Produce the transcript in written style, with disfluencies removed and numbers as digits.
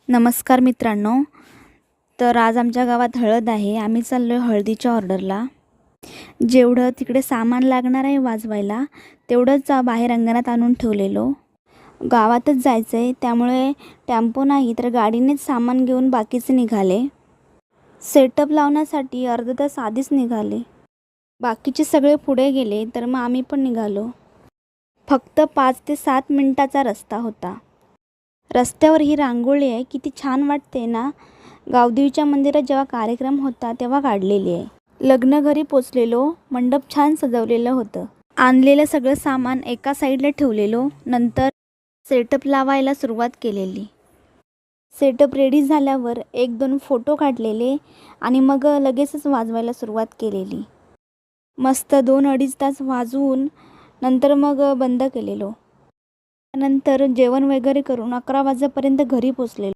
नमस्कार मित्रांनो. तर आज आमच्या गावात हळद आहे. आम्ही चाललो आहे हळदीच्या ऑर्डरला. जेवढं तिकडे सामान लागणार आहे वाजवायला तेवढंच बाहेर अंगणात आणून ठेवलेलो. गावातच जायचं आहे त्यामुळे टेम्पो नाही तर गाडीनेच सामान घेऊन बाकीचे निघाले. सेटअप लावण्यासाठी अर्धा तास आधीच निघाले. बाकीचे सगळे पुढे गेले तर मग आम्ही पण निघालो. फक्त 5 ते 7 मिनिटाचा रस्ता होता. रस्त्यावर ही रांगोळी आहे, किती छान वाटते ना. गावदेवीच्या मंदिरात जेव्हा कार्यक्रम होता तेव्हा काढलेली आहे. लग्न घरी पोचलेलो. मंडप छान सजवलेलं होतं. आणलेलं सगळं सामान एका साईडला ठेवलेलो. नंतर सेटअप लावायला सुरुवात केलेली. सेटअप रेडी झाल्यावर 1-2 फोटो काढलेले आणि मग लगेचच वाजवायला सुरुवात केलेली. मस्त 2-2.5 तास वाजवून नंतर मग बंद केलेलो. नंतर जेवण वगैरे करून 11 वाजेपर्यंत घरी पोचलेलो.